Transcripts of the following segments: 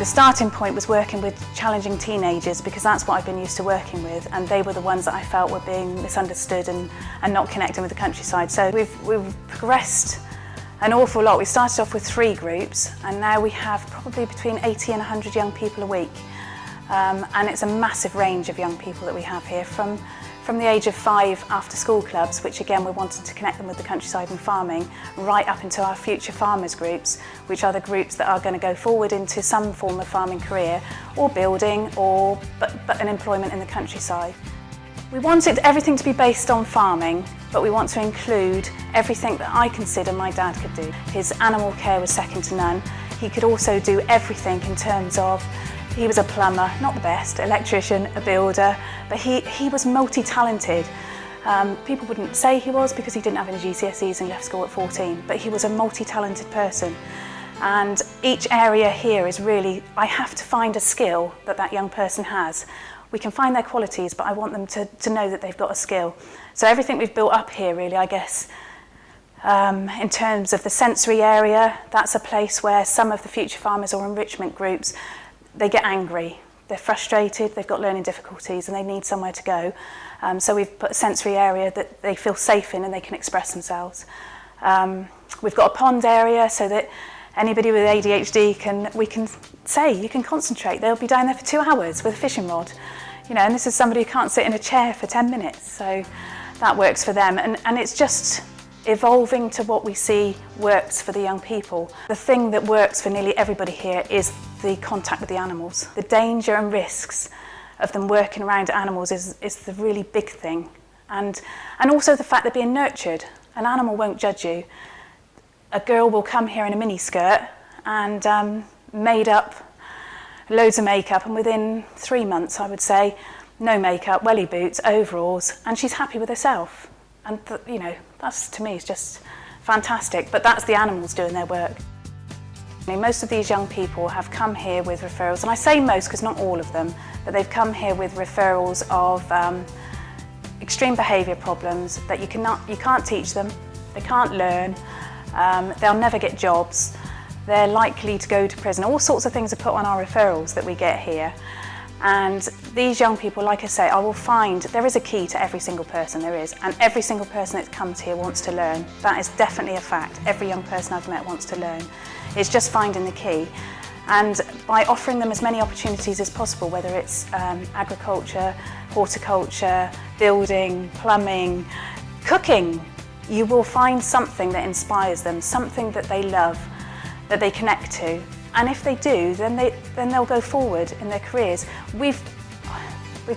The starting point was working with challenging teenagers, because that's what I've been used to working with, and they were the ones that I felt were being misunderstood and not connecting with the countryside. So we've progressed an awful lot. We started off with 3 groups, and now we have probably between 80 and 100 young people a week. And it's a massive range of young people that we have here, from the age of 5 after school clubs, which again we're wanting to connect them with the countryside and farming, right up into our future farmers groups, which are the groups that are going to go forward into some form of farming career or building, but an employment in the countryside. We wanted everything to be based on farming, but we want to include everything that I consider my dad could do. His animal care was second to none. He could also do everything in terms of, he was a plumber, not the best, electrician, a builder, but he was multi-talented. People wouldn't say he was because he didn't have any GCSEs and left school at 14, but he was a multi-talented person. And each area here is really, I have to find a skill that young person has. We can find their qualities, but I want them to know that they've got a skill. So everything we've built up here really, I guess, in terms of the sensory area, that's a place where some of the future farmers or enrichment groups, they get angry, they're frustrated, they've got learning difficulties and they need somewhere to go. So we've put a sensory area that they feel safe in and they can express themselves. We've got a pond area so that anybody with ADHD we can say, you can concentrate. They'll be down there for 2 hours with a fishing rod. You know, and this is somebody who can't sit in a chair for 10 minutes. So that works for them. And it's just evolving to what we see works for the young people. The thing that works for nearly everybody here is the contact with the animals. The danger and risks of them working around animals is the really big thing. And also the fact they're being nurtured. An animal won't judge you. A girl will come here in a mini skirt and made up, loads of makeup, and within 3 months, I would say, no makeup, welly boots, overalls, and she's happy with herself. And you know, that's, to me, is just fantastic. But that's the animals doing their work. I mean, most of these young people have come here with referrals, and I say most because not all of them, but they've come here with referrals of extreme behaviour problems that you can't teach them, they can't learn, they'll never get jobs, they're likely to go to prison. All sorts of things are put on our referrals that we get here. And these young people, like I say, I will find there is a key to every single person, there is, and every single person that comes here wants to learn. That is definitely a fact. Every young person I've met wants to learn. It's just finding the key. And by offering them as many opportunities as possible, whether it's agriculture, horticulture, building, plumbing, cooking, you will find something that inspires them, something that they love, that they connect to. And if they do, then they'll go forward in their careers. We've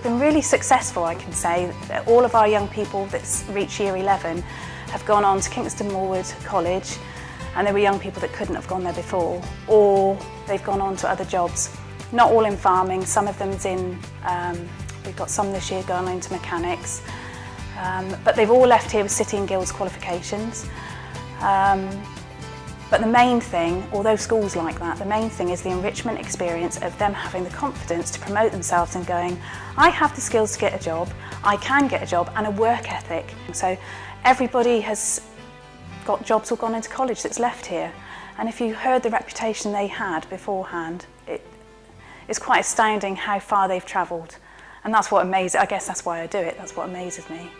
been really successful, I can say. All of our young people that reach year 11 have gone on to Kingston Moorwood College, and there were young people that couldn't have gone there before, or they've gone on to other jobs. Not all in farming, some of them's in, we've got some this year going into mechanics, but they've all left here with City and Guilds qualifications. But the main thing, although schools like that, the main thing is the enrichment experience of them having the confidence to promote themselves and going, I have the skills to get a job, I can get a job, and a work ethic. So everybody has got jobs or gone into college that's left here. And if you heard the reputation they had beforehand, it's quite astounding how far they've travelled. And that's what amazes, I guess that's why I do it, that's what amazes me.